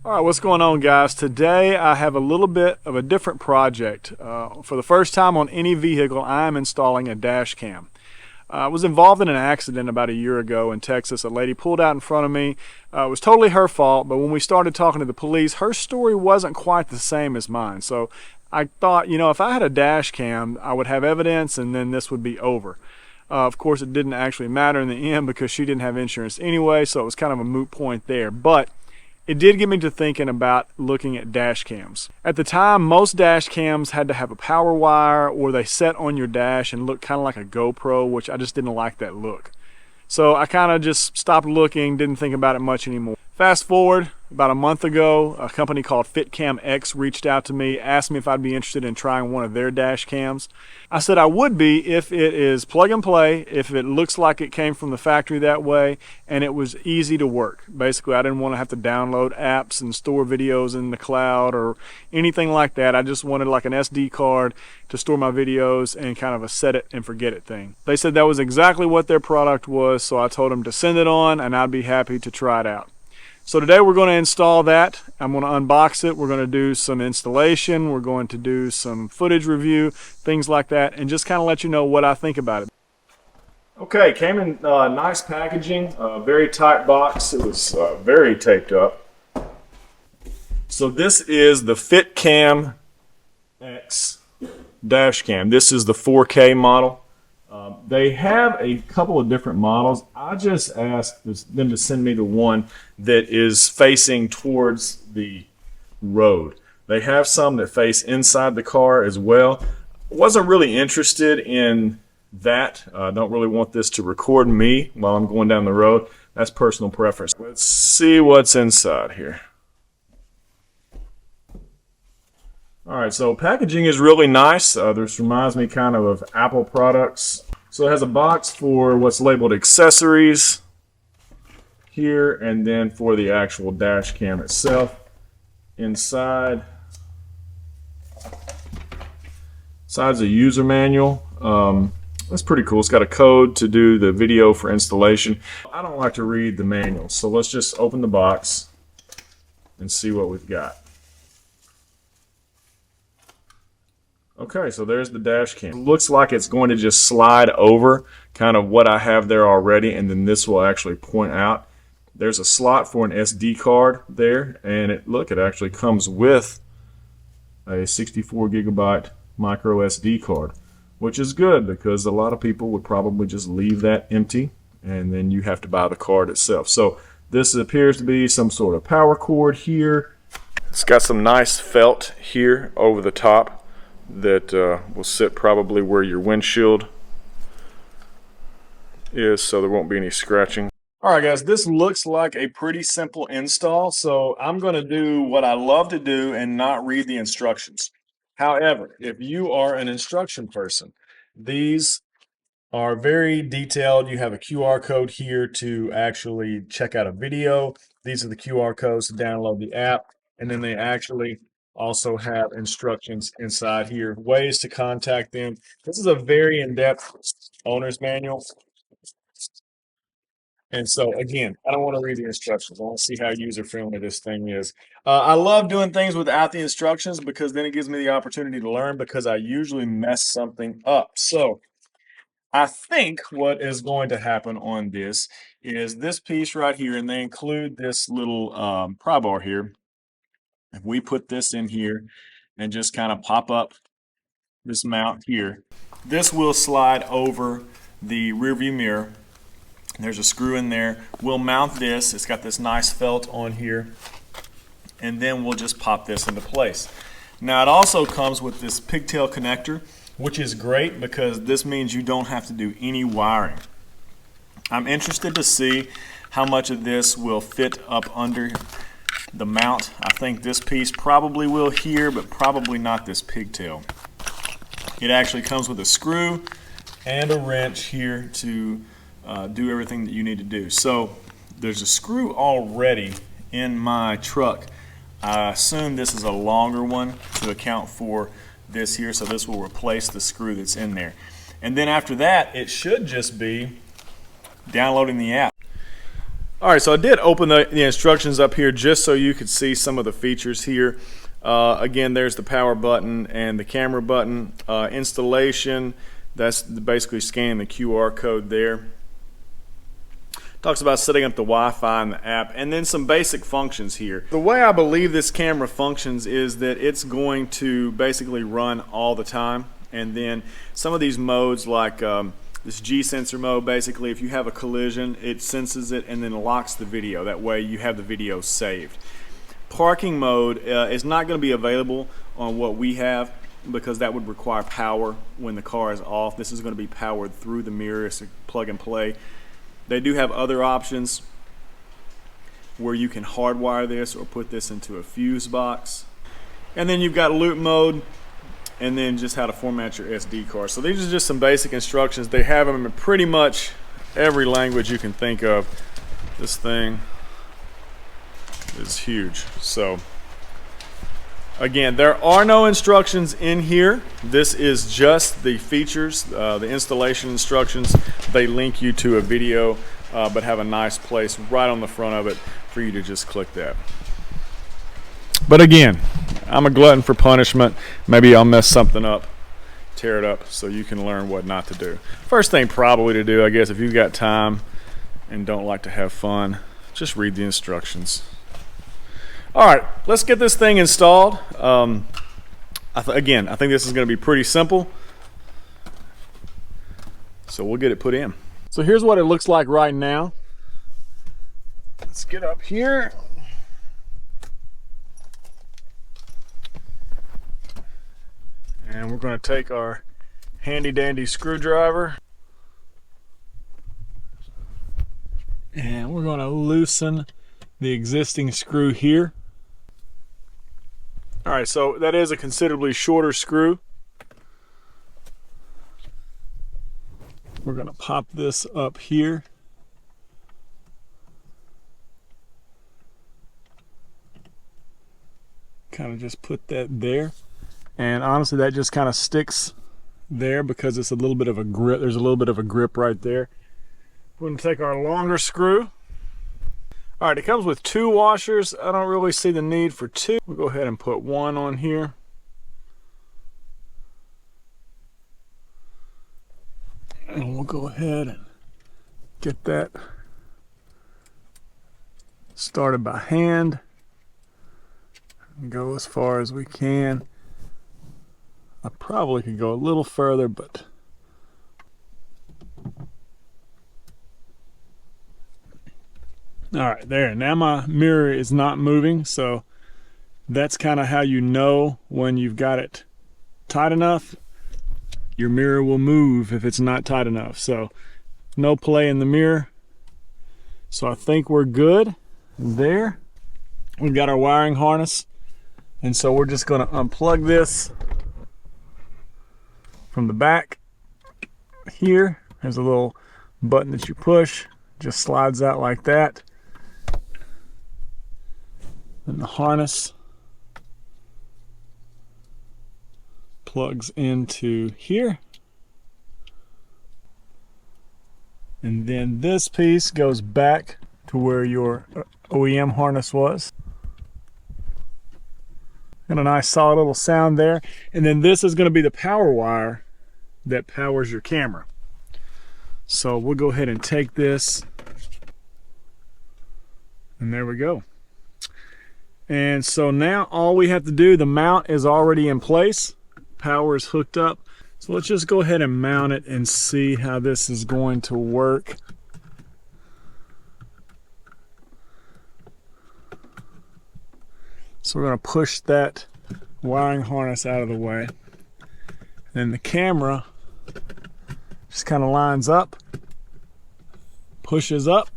All right, what's going on, guys? Today I have a little bit of a different project. For the first time on any vehicle, I'm installing a dash cam. I was involved in an accident about a year ago in Texas. A lady pulled out in front of me. It was totally her fault, but when we started talking to the police, her story wasn't quite the same as mine. So I thought, if I had a dash cam, I would have evidence and then this would be over. Of course, it didn't actually matter in the end because she didn't have insurance anyway, so it was kind of a moot point there. But it did get me to thinking about looking at dash cams. At the time, most dash cams had to have a power wire or they set on your dash and looked kind of like a GoPro, which I just didn't like that look. So I kind of just stopped looking, didn't think about it much anymore. Fast forward, about a month ago, a company called Fitcamx reached out to me, asked me if I'd be interested in trying one of their dash cams. I said I would be if it is plug and play, if it looks like it came from the factory that way, and it was easy to work. Basically, I didn't want to have to download apps and store videos in the cloud or anything like that. I just wanted like an SD card to store my videos and kind of a set it and forget it thing. They said that was exactly what their product was, so I told them to send it on and I'd be happy to try it out. So today we're going to install that. I'm going to unbox it. We're going to do some installation. We're going to do some footage review, things like that, and just kind of let you know what I think about it. Okay, came in nice packaging, very tight box. It was very taped up. So this is the Fitcamx dash cam. This is the 4K model. They have a couple of different models. I just asked them to send me the one that is facing towards the road. They have some that face inside the car as well. Wasn't really interested in that. I don't really want this to record me while I'm going down the road. That's personal preference. Let's see what's inside here. Alright, so packaging is really nice. This reminds me kind of Apple products. So it has a box for what's labeled accessories here, and then for the actual dash cam itself. Inside is a user manual. That's pretty cool. It's got a code to do the video for installation. I don't like to read the manual, so let's just open the box and see what we've got. Okay, so there's the dash cam. It looks like it's going to just slide over kind of what I have there already, and then this will actually point out. There's a slot for an SD card there, and it actually comes with a 64 gigabyte micro SD card, which is good because a lot of people would probably just leave that empty, and then you have to buy the card itself. So this appears to be some sort of power cord here. It's got some nice felt here over the top that will sit probably where your windshield is, so there won't be any scratching. Alright guys, this looks like a pretty simple install, so I'm going to do what I love to do and not read the instructions. However, if you are an instruction person, these are very detailed. You have a QR code here to actually check out a video. These are the QR codes to download the app, and then they actually also have instructions inside here, ways to contact them. This is a very in-depth owner's manual. And so again, I don't want to read the instructions. I want to see how user-friendly this thing is. I love doing things without the instructions because then it gives me the opportunity to learn, because I usually mess something up. So I think what is going to happen on this is this piece right here, and they include this little pry bar here. If we put this in here and just kind of pop up this mount here, this will slide over the rear view mirror. There's a screw in there. We'll mount this. It's got this nice felt on here, and then we'll just pop this into place. Now it also comes with this pigtail connector, which is great because this means you don't have to do any wiring. I'm interested to see how much of this will fit up under the mount. I think this piece probably will here, but probably not this pigtail. It actually comes with a screw and a wrench here to do everything that you need to do. So there's a screw already in my truck. I assume this is a longer one to account for this here, so this will replace the screw that's in there. And then after that, it should just be downloading the app. All right, so I did open the instructions up here just so you could see some of the features here. Again, there's the power button and the camera button. Installation, that's basically scanning the QR code there. Talks about setting up the Wi-Fi and the app, and then some basic functions here. The way I believe this camera functions is that it's going to basically run all the time, and then some of these modes like this G-sensor mode, basically if you have a collision, it senses it and then locks the video. That way you have the video saved. Parking mode is not going to be available on what we have because that would require power when the car is off. This is going to be powered through the mirror. It's a plug and play. They do have other options where you can hardwire this or put this into a fuse box. And then you've got loop mode, and then just how to format your SD card. So these are just some basic instructions. They have them in pretty much every language you can think of. This thing is huge. So again, there are no instructions in here. This is just the features, the installation instructions. They link you to a video, but have a nice place right on the front of it for you to just click that. But again, I'm a glutton for punishment. Maybe I'll mess something up, tear it up, so you can learn what not to do. First thing probably to do, I guess, if you've got time and don't like to have fun, just read the instructions. All right, let's get this thing installed. Again, I think this is going to be pretty simple. So we'll get it put in. So here's what it looks like right now. Let's get up here. And we're going to take our handy dandy screwdriver and we're going to loosen the existing screw here. All right, so that is a considerably shorter screw. We're going to pop this up here. Kind of just put that there. And honestly, that just kind of sticks there because it's a little bit of a grip. There's a little bit of a grip right there. We're going to take our longer screw. All right, it comes with 2 washers. I don't really see the need for 2. We'll go ahead and put 1 on here. And we'll go ahead and get that started by hand and go as far as we can. I probably could go a little further, but all right, there. Now my mirror is not moving, so that's kind of how you know when you've got it tight enough. Your mirror will move if it's not tight enough. So no play in the mirror. So I think we're good there. We've got our wiring harness, and so we're just going to unplug this from the back here. There's a little button that you push, just slides out like that. And the harness plugs into here. And then this piece goes back to where your OEM harness was. Got a nice solid little sound there. And then this is going to be the power wire that powers your camera. So we'll go ahead and take this, and there we go. And so now all we have to do, the mount is already in place, power is hooked up. So let's just go ahead and mount it and see how this is going to work. So we're going to push that wiring harness out of the way. And then the camera just kind of lines up, pushes up.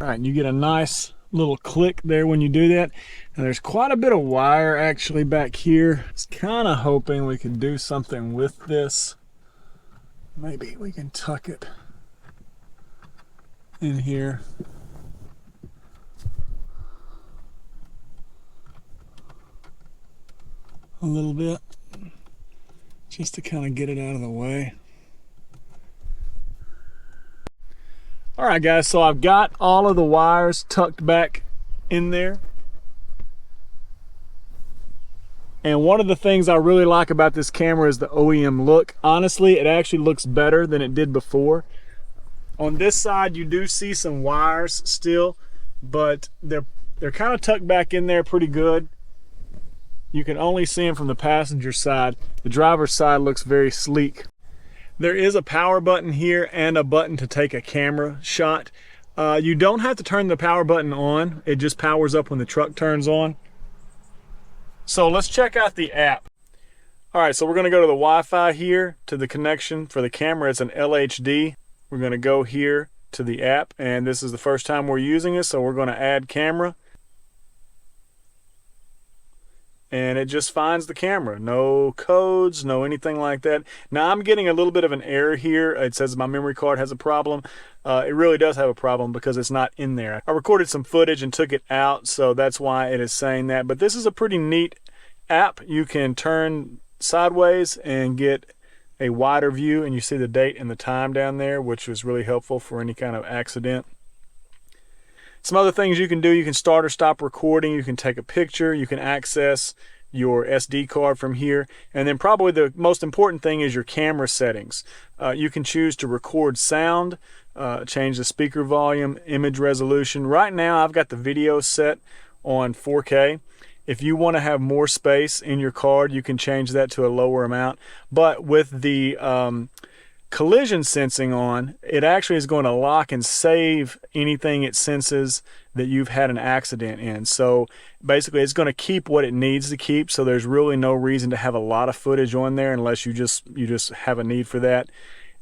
All right, and you get a nice little click there when you do that. And there's quite a bit of wire actually back here. I was kind of hoping we could do something with this. Maybe we can tuck it in here. A little bit, just to kind of get it out of the way. All right, guys, so I've got all of the wires tucked back in there. And one of the things I really like about this camera is the OEM look. Honestly, it actually looks better than it did before. On this side, you do see some wires still, but they're kind of tucked back in there pretty good. You can only see them from the passenger side. The driver's side looks very sleek. There is a power button here and a button to take a camera shot. You don't have to turn the power button on. It just powers up when the truck turns on. So let's check out the app. All right, so we're going to go to the Wi-Fi here to the connection for the camera. It's an LHD. We're going to go here to the app, and this is the first time we're using it, so we're going to add camera. And it just finds the camera. No codes, no anything like that. Now I'm getting a little bit of an error here. It says my memory card has a problem. It really does have a problem because it's not in there. I recorded some footage and took it out, so that's why it is saying that. But this is a pretty neat app. You can turn sideways and get a wider view, and you see the date and the time down there, which was really helpful for any kind of accident. Some other things you can do, you can start or stop recording, you can take a picture, you can access your SD card from here, and then probably the most important thing is your camera settings. You can choose to record sound, change the speaker volume, image resolution. Right now I've got the video set on 4K. If you want to have more space in your card, you can change that to a lower amount. But with the collision sensing on, it actually is going to lock and save anything it senses that you've had an accident in. So basically it's going to keep what it needs to keep, so there's really no reason to have a lot of footage on there unless you just have a need for that.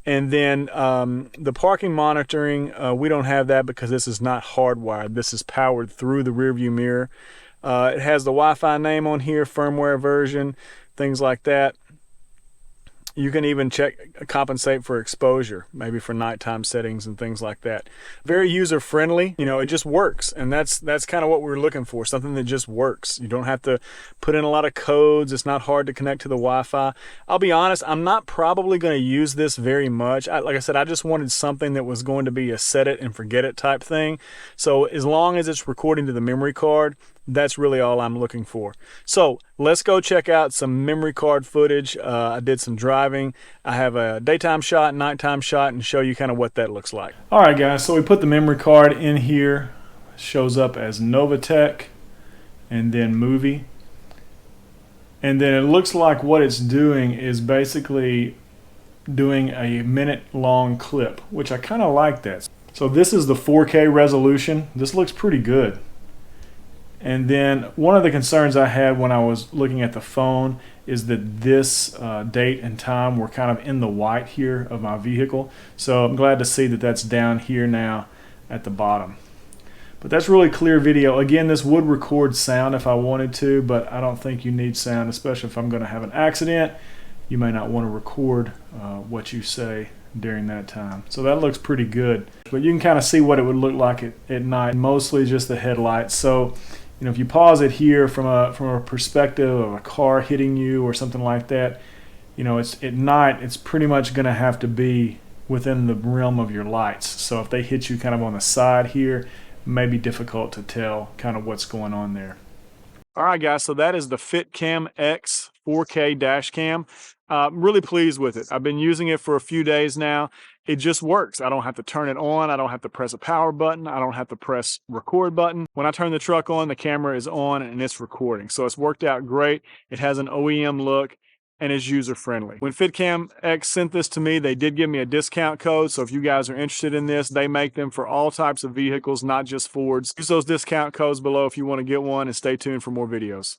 And then the parking monitoring, we don't have that because this is not hardwired. This is powered through the rear view mirror. It has the Wi-Fi name on here, firmware version, things like that. You can even compensate for exposure, maybe for nighttime settings and things like that. Very user-friendly. You know, it just works, and that's kind of what we're looking for, something that just works. You don't have to put in a lot of codes. It's not hard to connect to the Wi-Fi. I'll be honest, I'm not probably going to use this very much. Like I said, I just wanted something that was going to be a set it and forget it type thing. So as long as it's recording to the memory card, that's really all I'm looking for. So let's go check out some memory card footage. I did some driving. I have a daytime shot, nighttime shot, and show you kind of what that looks like. All right, guys, so we put the memory card in here. It shows up as Novatech and then movie. And then it looks like what it's doing is basically doing a minute-long clip, which I kind of like that. So this is the 4K resolution. This looks pretty good. And then one of the concerns I had when I was looking at the phone is that this date and time were kind of in the white here of my vehicle. So I'm glad to see that that's down here now at the bottom. But that's really clear video. Again, this would record sound if I wanted to, but I don't think you need sound, especially if I'm going to have an accident. You may not want to record what you say during that time. So that looks pretty good. But you can kind of see what it would look like at night, mostly just the headlights. So you know, if you pause it here from a perspective of a car hitting you or something like that, you know, it's at night, it's pretty much going to have to be within the realm of your lights. So if they hit you kind of on the side here, it may be difficult to tell kind of what's going on there. All right, guys, so that is the Fitcamx 4K dash cam. I'm really pleased with it. I've been using it for a few days now. It just works. I don't have to turn it on. I don't have to press a power button. I don't have to press record button. When I turn the truck on, the camera is on and it's recording. So it's worked out great. It has an OEM look and is user friendly. When Fitcamx sent this to me, they did give me a discount code. So if you guys are interested in this, they make them for all types of vehicles, not just Fords. Use those discount codes below if you want to get one, and stay tuned for more videos.